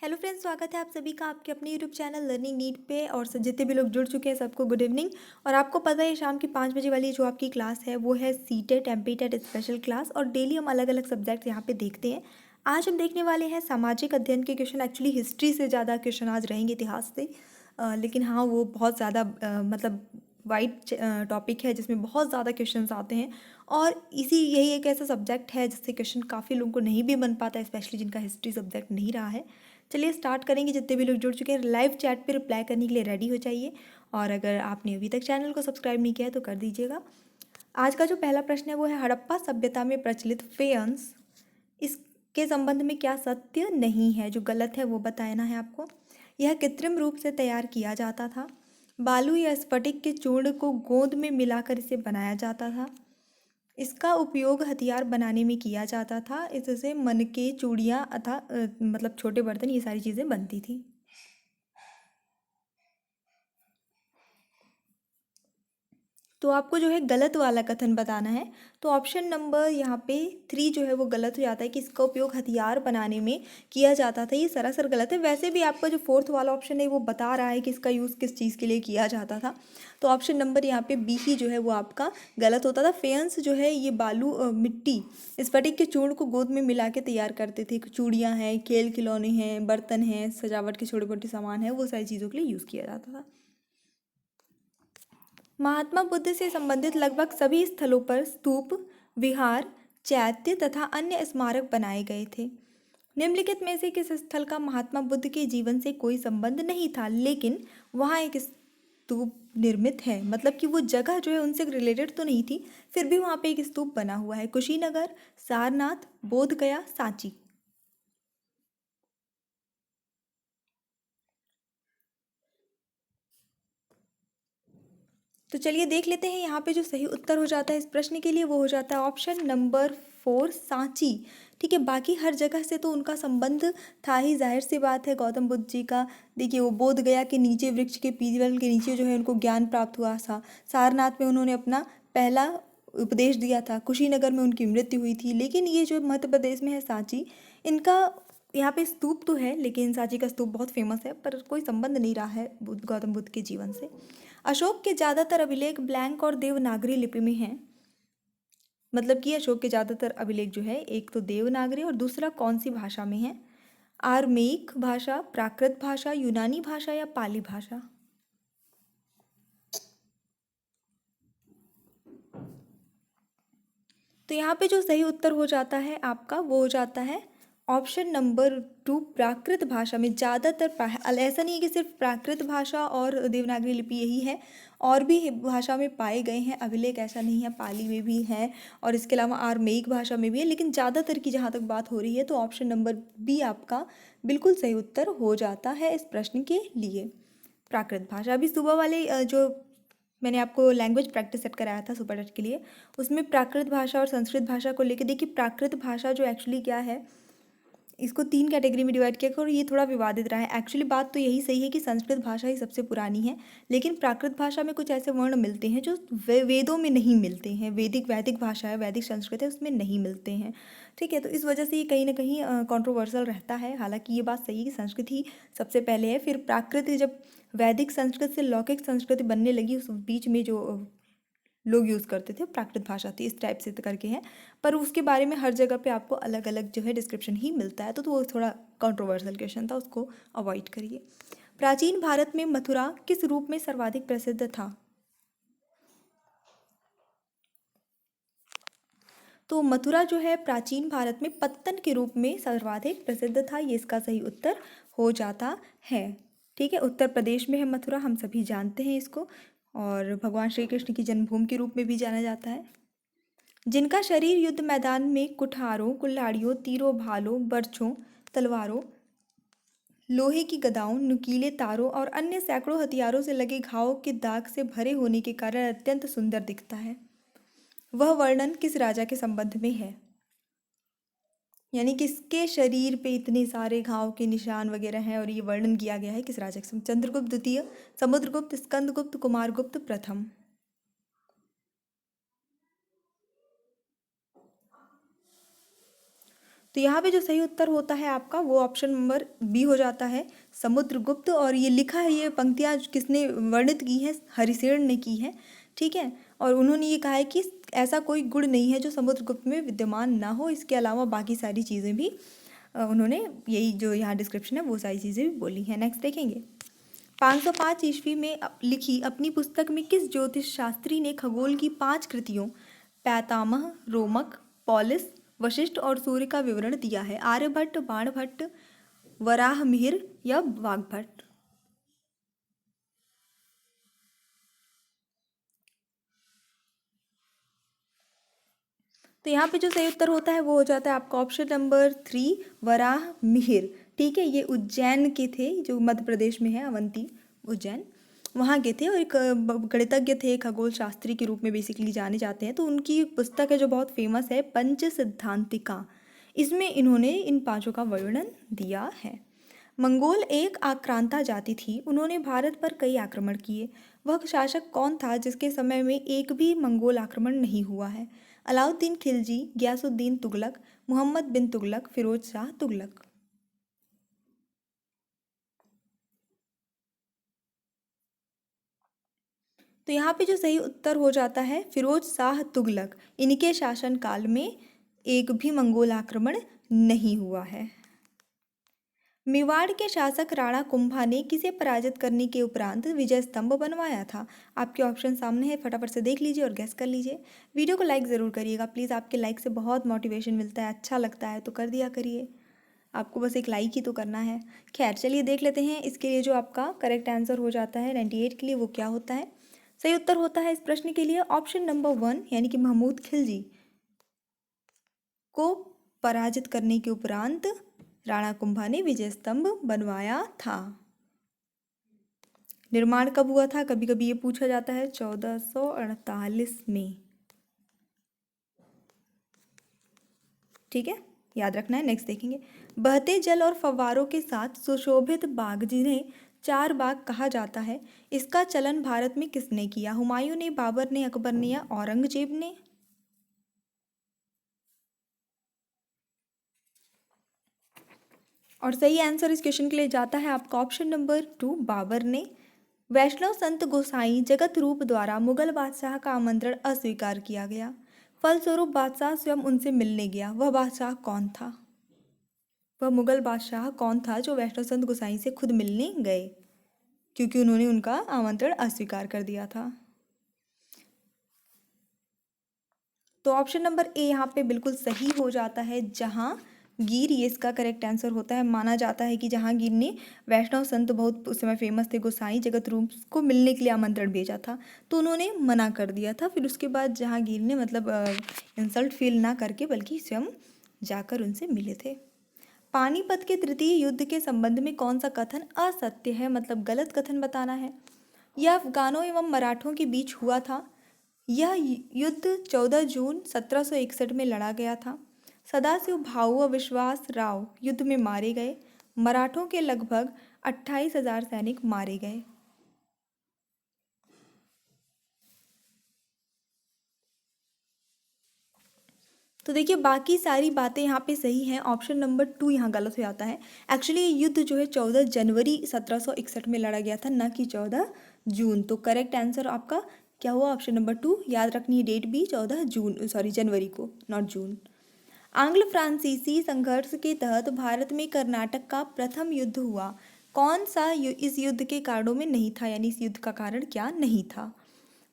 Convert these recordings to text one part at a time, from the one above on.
Hello friends, स्वागत है आप सभी का आपके अपने यूट्यूब चैनल लर्निंग नीड पे। और जितने भी लोग जुड़ चुके हैं सबको गुड इवनिंग। और आपको पता है शाम की 5 बजे वाली जो आपकी क्लास है वो है सीटेट एमपीटेट स्पेशल क्लास। और डेली हम अलग अलग सब्जेक्ट यहाँ पे देखते हैं। आज हम देखने वाले हैं सामाजिक अध्ययन के क्वेश्चन। एक्चुअली हिस्ट्री से ज़्यादा क्वेश्चन आज रहेंगे, इतिहास से। लेकिन हाँ, वो बहुत ज़्यादा मतलब वाइड टॉपिक है जिसमें बहुत ज़्यादा क्वेश्चंस आते हैं। और यही एक ऐसा सब्जेक्ट है जिससे क्वेश्चन काफ़ी लोगों को नहीं भी बन पाता है, स्पेशली जिनका हिस्ट्री सब्जेक्ट नहीं रहा है। चलिए स्टार्ट करेंगे। जितने भी लोग जुड़ चुके हैं लाइव चैट पे रिप्लाई करने के लिए रेडी हो जाइए। और अगर आपने अभी तक चैनल को सब्सक्राइब नहीं किया है तो कर दीजिएगा। आज का जो पहला प्रश्न है वो है हड़प्पा सभ्यता में प्रचलित फेयंस, इसके संबंध में क्या सत्य नहीं है, जो गलत है वो बताना है आपको। यह कृत्रिम रूप से तैयार किया जाता था। बालू या स्फटिक के चूर्ण को गोंद में मिलाकर इसे बनाया जाता था। इसका उपयोग हथियार बनाने में किया जाता था। इससे मनके, चूड़ियाँ अथा मतलब छोटे बर्तन, ये सारी चीज़ें बनती थी। तो आपको जो है गलत वाला कथन बताना है। तो ऑप्शन नंबर यहाँ पे 3 जो है वो गलत हो जाता है कि इसका उपयोग हथियार बनाने में किया जाता था। ये सरासर गलत है। वैसे भी आपका जो फोर्थ वाला ऑप्शन है वो बता रहा है कि इसका यूज़ किस चीज़ के लिए किया जाता था। तो ऑप्शन नंबर यहाँ पे बी ही जो है वो आपका गलत होता था। फेयंस जो है ये बालू मिट्टी, स्फटिक के चूर्ण को गोंद में मिला के तैयार करते थे। चूड़ियाँ हैं, खेल खिलौने हैं, बर्तन हैं, सजावट के छोटे मोटे सामान हैं, वो सारी चीज़ों के लिए यूज़ किया जाता था। महात्मा बुद्ध से संबंधित लगभग सभी स्थलों पर स्तूप, विहार, चैत्य तथा अन्य स्मारक बनाए गए थे। निम्नलिखित में से किस स्थल का महात्मा बुद्ध के जीवन से कोई संबंध नहीं था, लेकिन वहाँ एक स्तूप निर्मित है। मतलब कि वो जगह जो है उनसे रिलेटेड तो नहीं थी, फिर भी वहाँ पे एक स्तूप बना हुआ है। कुशीनगर, सारनाथ, बोध गया, सांची। तो चलिए देख लेते हैं यहाँ पे जो सही उत्तर हो जाता है इस प्रश्न के लिए वो हो जाता है ऑप्शन नंबर 4, सांची। ठीक है, बाकी हर जगह से तो उनका संबंध था ही, जाहिर सी बात है। गौतम बुद्ध जी का देखिए, वो बोध गया के नीचे वृक्ष के पीपल के नीचे जो है उनको ज्ञान प्राप्त हुआ था। सारनाथ में उन्होंने अपना पहला उपदेश दिया था। कुशीनगर में उनकी मृत्यु हुई थी। लेकिन ये जो मध्य प्रदेश में है सांची, इनका यहाँ पे स्तूप तो है, लेकिन सांची का स्तूप बहुत फेमस है, पर कोई संबंध नहीं रहा है गौतम बुद्ध के जीवन से। अशोक के ज़्यादातर अभिलेख ब्लैंक और देवनागरी लिपि में हैं। मतलब कि अशोक के ज़्यादातर अभिलेख जो है एक तो देवनागरी और दूसरा कौन सी भाषा में है? आर्मेइक भाषा, प्राकृत भाषा, यूनानी भाषा या पाली भाषा? तो यहाँ पे जो सही उत्तर हो जाता है आपका वो हो जाता है ऑप्शन नंबर 2, प्राकृत भाषा में ज़्यादातर ऐसा नहीं है कि सिर्फ प्राकृत भाषा और देवनागरी लिपि यही है, और भी भाषा में पाए गए हैं अभिलेख, ऐसा नहीं है। पाली में भी है और इसके अलावा आर्मेइक भाषा में भी है, लेकिन ज़्यादातर की जहाँ तक बात हो रही है तो ऑप्शन नंबर बी आपका बिल्कुल सही उत्तर हो जाता है इस प्रश्न के लिए। प्राकृत भाषा। अभी सुबह वाले जो मैंने आपको लैंग्वेज प्रैक्टिस सेट कराया था सुपर टेट के लिए, उसमें प्राकृत भाषा और संस्कृत भाषा को लेकर देखिए, प्राकृत भाषा जो एक्चुअली क्या है, इसको 3 कैटेगरी में डिवाइड किया और ये थोड़ा विवादित रहा है। एक्चुअली बात तो यही सही है कि संस्कृत भाषा ही सबसे पुरानी है, लेकिन प्राकृत भाषा में कुछ ऐसे वर्ण मिलते हैं जो वेदों में नहीं मिलते हैं। वैदिक भाषा है, वैदिक संस्कृत है, उसमें नहीं मिलते हैं। ठीक है, तो इस वजह से ये कहीं ना कहीं कंट्रोवर्शियल रहता है। हालांकि ये बात सही है कि संस्कृत ही सबसे पहले है, फिर प्राकृत। जब वैदिक संस्कृत से लौकिक संस्कृति बनने लगी, उस बीच में जो लोग यूज़ करते थे प्राकृत भाषा थी, इस टाइप से करके है। पर उसके बारे में हर जगह पे आपको अलग अलग जो है डिस्क्रिप्शन ही मिलता है, तो वो थोड़ा कंट्रोवर्शियल क्वेश्चन था, उसको अवॉइड करिए। प्राचीन भारत में मथुरा किस रूप में सर्वाधिक प्रसिद्ध था? तो मथुरा जो है प्राचीन भारत में पत्तन के रूप में सर्वाधिक प्रसिद्ध था, ये इसका सही उत्तर हो जाता है। ठीक है, उत्तर प्रदेश में है मथुरा, हम सभी जानते हैं इसको, और भगवान श्री कृष्ण की जन्मभूमि के रूप में भी जाना जाता है। जिनका शरीर युद्ध मैदान में कुठारों, कुल्हाड़ियों, तीरों, भालों, बर्छों, तलवारों, लोहे की गदाओं, नुकीले तारों और अन्य सैकड़ों हथियारों से लगे घावों के दाग से भरे होने के कारण अत्यंत सुंदर दिखता है, वह वर्णन किस राजा के संबंध में है? यानी किसके शरीर पे इतने सारे घाव के निशान वगैरह हैं और ये वर्णन किया गया है किस राजा के संबंध? चंद्रगुप्त द्वितीय, समुद्रगुप्त, स्कंदगुप्त, कुमारगुप्त प्रथम। तो यहाँ पे जो सही उत्तर होता है आपका वो ऑप्शन नंबर बी हो जाता है, समुद्रगुप्त। और ये लिखा है, ये पंक्तियाँ किसने वर्णित की हैं, हरिसेन ने की है, ठीक है। और उन्होंने ये कहा है कि ऐसा कोई गुण नहीं है जो समुद्रगुप्त में विद्यमान ना हो, इसके अलावा बाकी सारी चीज़ें भी उन्होंने यही जो यहाँ डिस्क्रिप्शन है वो सारी चीज़ें भी बोली हैं। नेक्स्ट देखेंगे, 505 ईस्वी में लिखी अपनी पुस्तक में किस ज्योतिष शास्त्री ने खगोल की 5 कृतियों पैतामह, रोमक, पॉलिस, वशिष्ठ और सूर्य का विवरण दिया है? आर्यभट्ट, बाणभट्ट, वराहमिहिर या वाग्भट? तो यहाँ पे जो सही उत्तर होता है वो हो जाता है आपका ऑप्शन नंबर 3, वराहमिहिर, ठीक है। ये उज्जैन के थे, जो मध्य प्रदेश में है, अवंती उज्जैन, वहाँ के थे। और एक गणितज्ञ थे, खगोल शास्त्री के रूप में बेसिकली जाने जाते हैं। तो उनकी पुस्तक है जो बहुत फेमस है, पंच सिद्धांतिका, इसमें इन्होंने इन पांचों का वर्णन दिया है। मंगोल एक आक्रांता जाति थी, उन्होंने भारत पर कई आक्रमण किए। वह शासक कौन था जिसके समय में एक भी मंगोल आक्रमण नहीं हुआ है? अलाउद्दीन खिलजी, गयासुद्दीन तुगलक, मोहम्मद बिन तुगलक, फिरोज शाह तुगलक? तो यहाँ पे जो सही उत्तर हो जाता है फिरोज शाह तुगलक, इनके शासनकाल में एक भी मंगोल आक्रमण नहीं हुआ है। मेवाड़ के शासक राणा कुंभा ने किसे पराजित करने के उपरांत विजय स्तंभ बनवाया था? आपके ऑप्शन सामने है, फटाफट से देख लीजिए और गैस कर लीजिए। वीडियो को लाइक ज़रूर करिएगा प्लीज़, आपके लाइक से बहुत मोटिवेशन मिलता है, अच्छा लगता है तो कर दिया करिए। आपको बस एक लाइक ही तो करना है। खैर चलिए देख लेते हैं इसके लिए जो आपका करेक्ट आंसर हो जाता है 98 के लिए, वो क्या होता है। सही उत्तर होता है इस प्रश्न के लिए ऑप्शन नंबर 1, यानी कि महमूद खिलजी को पराजित करने के उपरांत राणा कुंभा ने विजय स्तंभ बनवाया था। निर्माण कब हुआ था, कभी कभी ये पूछा जाता है, 1448 में, ठीक है, याद रखना है। नेक्स्ट देखेंगे, बहते जल और फव्वारों के साथ सुशोभित बाग जिन्हें चार बाग कहा जाता है, इसका चलन भारत में किसने किया? हुमायूं ने, बाबर ने, अकबर ने या औरंगजेब ने? और सही आंसर इस क्वेश्चन के लिए जाता है आपका ऑप्शन नंबर 2, बाबर ने। वैष्णव संत गोसाई जगत रूप द्वारा मुगल बादशाह का आमंत्रण अस्वीकार किया गया, फलस्वरूप बादशाह स्वयं उनसे मिलने गया, वह बादशाह कौन था? वह मुगल बादशाह कौन था जो वैष्णव संत गोसाई से खुद मिलने गए, क्योंकि उन्होंने उनका आमंत्रण अस्वीकार कर दिया था? तो ऑप्शन नंबर ए यहाँ पे बिल्कुल सही हो जाता है, जहांगीर, ये इसका करेक्ट आंसर होता है। माना जाता है कि जहांगीर ने वैष्णव संत, बहुत उस समय फेमस थे, गोसाई जगत रूप को मिलने के लिए आमंत्रण भेजा था, तो उन्होंने मना कर दिया था। फिर उसके बाद जहांगीर ने मतलब इंसल्ट फील ना करके बल्कि स्वयं जाकर उनसे मिले थे। पानीपत के तृतीय युद्ध के संबंध में कौन सा कथन असत्य है, मतलब गलत कथन बताना है? यह अफगानों एवं मराठों के बीच हुआ था, यह युद्ध 14 जून 1761 में लड़ा गया था, सदाशिव भाऊ व विश्वास राव युद्ध में मारे गए, मराठों के लगभग 28,000 सैनिक मारे गए। तो देखिए बाकी सारी बातें यहाँ पे सही हैं, ऑप्शन नंबर 2 यहाँ गलत हो जाता है। एक्चुअली ये युद्ध जो है 14 जनवरी 1761 में लड़ा गया था, ना कि 14 जून। तो करेक्ट आंसर आपका क्या हुआ, ऑप्शन नंबर 2। याद रखनी है डेट भी, 14 जून, सॉरी जनवरी को, नॉट जून। आंग्ल फ्रांसीसी संघर्ष के तहत भारत में कर्नाटक का प्रथम युद्ध हुआ, कौन सा इस युद्ध के कारणों में नहीं था, यानी इस युद्ध का कारण क्या नहीं था?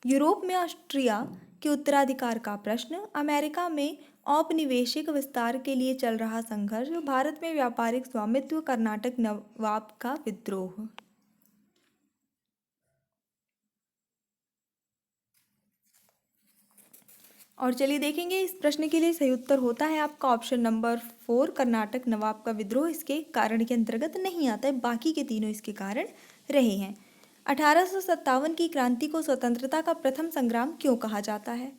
यूरोप में ऑस्ट्रिया के उत्तराधिकार का प्रश्न, अमेरिका में औपनिवेशिक विस्तार के लिए चल रहा संघर्ष, भारत में व्यापारिक स्वामित्व, कर्नाटक नवाब का विद्रोह। और चलिए देखेंगे इस प्रश्न के लिए सही उत्तर होता है आपका ऑप्शन नंबर 4, कर्नाटक नवाब का विद्रोह इसके कारण के अंतर्गत नहीं आता है, बाकी के तीनों इसके कारण रहे हैं। 1857 की क्रांति को स्वतंत्रता का प्रथम संग्राम क्यों कहा जाता है?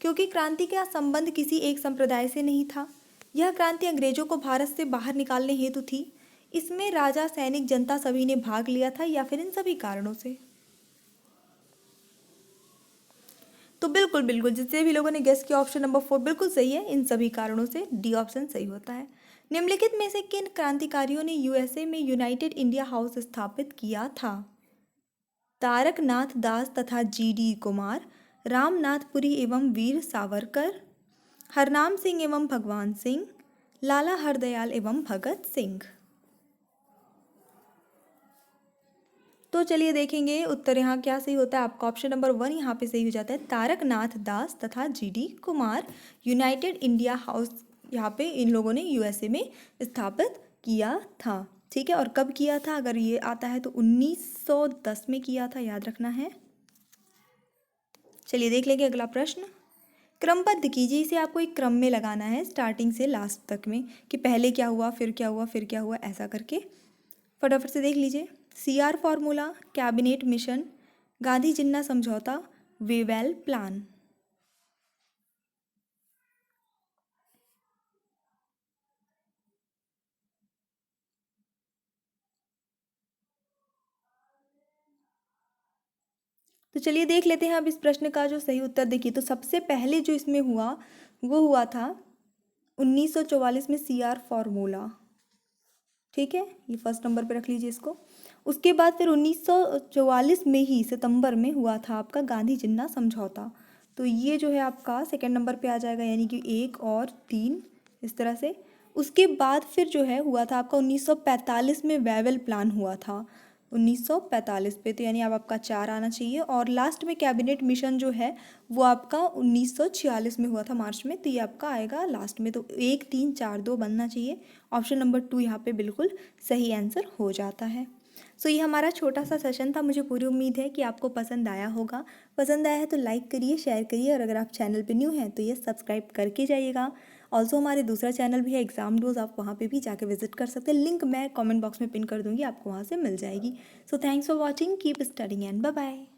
क्योंकि क्रांति का संबंध किसी एक संप्रदाय से नहीं था, यह क्रांति अंग्रेजों को भारत से बाहर निकालने हेतु थी, इसमें राजा, सैनिक, जनता सभी ने भाग लिया था, या फिर इन सभी कारणों से? तो बिल्कुल बिल्कुल जितने भी लोगों ने गेस किया ऑप्शन नंबर 4 बिल्कुल सही है, इन सभी कारणों से डी ऑप्शन सही होता है। निम्नलिखित में से किन क्रांतिकारियों ने यूएसए में यूनाइटेड इंडिया हाउस स्थापित किया था? तारकनाथ दास तथा जीडी कुमार, रामनाथपुरी एवं वीर सावरकर, हरनाम सिंह एवं भगवान सिंह, लाला हरदयाल एवं भगत सिंह। तो चलिए देखेंगे उत्तर यहाँ क्या सही होता है आपका। ऑप्शन नंबर 1 यहाँ पे सही हो जाता है, तारकनाथ दास तथा GD Kumar. United India house यहाँ पे इन लोगों ने यूएसए में स्थापित किया था। ठीक है, और कब किया था? अगर ये आता है तो 1910 में किया था, याद रखना है। चलिए देख लेंगे अगला प्रश्न। क्रमबद्ध कीजिए, इसे आपको एक क्रम में लगाना है स्टार्टिंग से लास्ट तक में, कि पहले क्या हुआ, फिर क्या हुआ, फिर क्या हुआ, ऐसा करके फटाफट से देख लीजिए। CR formula, cabinet mission, Gandhi Jinnah समझौता, वेवेल प्लान। तो चलिए देख लेते हैं अब इस प्रश्न का जो सही उत्तर। देखिए, तो सबसे पहले जो इसमें हुआ वो हुआ था 1944 में सीआर फॉर्मूला। ठीक है, ये फर्स्ट नंबर पे रख लीजिए इसको। उसके बाद फिर 1944 में ही सितंबर में हुआ था आपका गांधी जिन्ना समझौता। तो ये जो है आपका सेकंड नंबर पे आ जाएगा, यानी कि 1 और 3 इस तरह से। उसके बाद फिर जो है हुआ था आपका 1945 में वेवेल प्लान हुआ था 1945 पे, तो यानी अब आपका 4 आना चाहिए। और लास्ट में कैबिनेट मिशन जो है वो आपका 1946 में हुआ था मार्च में, तो ये आपका आएगा लास्ट में। तो 1 3 4 2 बनना चाहिए। ऑप्शन नंबर 2 यहाँ पे बिल्कुल सही आंसर हो जाता है। सो ये हमारा छोटा सा सेशन था। मुझे पूरी उम्मीद है कि आपको पसंद आया होगा। पसंद आया है तो लाइक करिए, शेयर करिए, और अगर आप चैनल पे न्यू हैं तो ये सब्सक्राइब करके जाइएगा। ऑल्सो हमारे दूसरा चैनल भी है एग्जाम डोज, आप वहाँ पे भी जाके विजिट कर सकते हैं। लिंक मैं कमेंट बॉक्स में पिन कर दूँगी, आपको वहाँ से मिल जाएगी। So thanks for watching, keep studying and bye bye.